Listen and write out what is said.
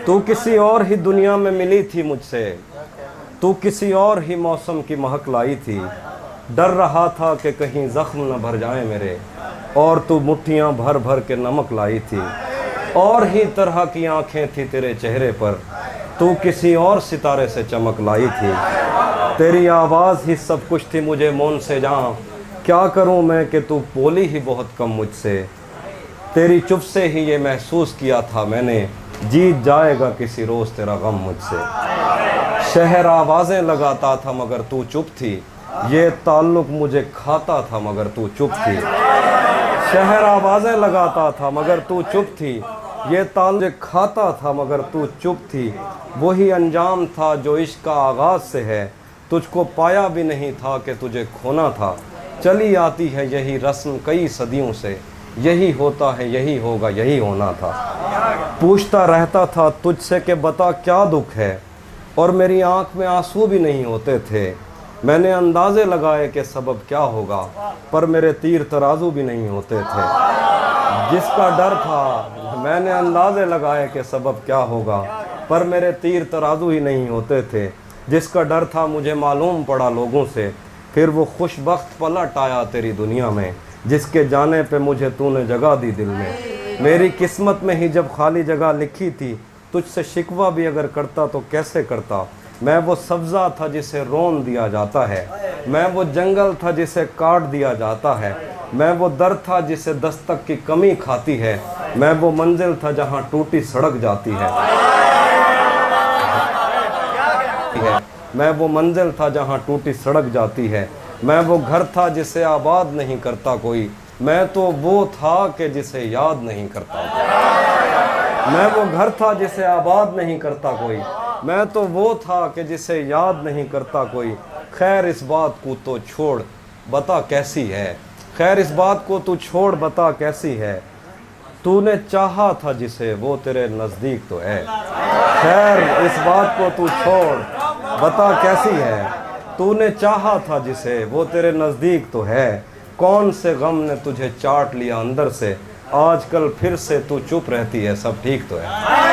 तू किसी और ही दुनिया में मिली थी मुझसे, तू किसी और ही मौसम की महक लाई थी। डर रहा था कि कहीं ज़ख्म न भर जाए मेरे, और तू मुट्ठियाँ भर भर के नमक लाई थी। और ही तरह की आंखें थी तेरे चेहरे पर, तू किसी और सितारे से चमक लाई थी। तेरी आवाज़ ही सब कुछ थी मुझे मौन से जहाँ, क्या करूँ मैं कि तू बोली ही बहुत कम मुझसे। तेरी चुप से ही ये महसूस किया था मैंने, जीत जाएगा किसी रोज़ तेरा गम मुझसे। शहर आवाज़ें लगाता था मगर तू चुप थी, ये ताल्लुक़ मुझे खाता था मगर तू चुप थी। शहर आवाज़ें लगाता था मगर तू चुप थी, ये ताल्लुक़ मुझे खाता था मगर तू चुप थी। वही अंजाम था जो इश्क का आगाज़ से है, तुझको पाया भी नहीं था कि तुझे खोना था। चली आती है यही रस्म कई सदियों से, यही होता है यही होगा यही होना था। पूछता रहता था तुझसे कि बता क्या दुख है, और मेरी आंख में आंसू भी नहीं होते थे। मैंने अंदाज़े लगाए कि सबब क्या होगा, पर मेरे तीर तराजू भी नहीं होते थे। जिसका डर था मैंने अंदाज़े लगाए कि सबब क्या होगा, पर मेरे तीर तराजू ही नहीं होते थे। जिसका डर था मुझे मालूम पड़ा लोगों से, फिर वो खुशबख्त पलट आया तेरी दुनिया में, जिसके जाने पे मुझे तूने जगह दी दिल में। मेरी किस्मत में ही जब खाली जगह लिखी थी, तुझसे शिकवा भी अगर करता तो कैसे करता। मैं वो सब्ज़ा था जिसे रोन दिया जाता है, मैं वो जंगल था जिसे काट दिया जाता है, मैं वो दर था जिसे दस्तक की कमी खाती है, मैं वो मंजिल था जहाँ टूटी सड़क जाती है। मैं वो मंजिल था जहाँ टूटी सड़क जाती है, मैं वो घर था जिसे आबाद नहीं करता कोई, मैं तो वो था कि जिसे याद नहीं करता। मैं वो घर था जिसे आबाद नहीं करता कोई, मैं तो वो था कि जिसे याद नहीं करता कोई। खैर इस बात को तो छोड़ बता कैसी है, खैर इस बात को तू छोड़ बता कैसी है। तूने चाहा था जिसे वो तेरे नज़दीक तो है। खैर इस बात को तू छोड़ बता कैसी है, तूने चाहा था जिसे वो तेरे नज़दीक तो है। कौन से गम ने तुझे चाट लिया अंदर से, आजकल फिर से तू चुप रहती है सब ठीक तो है।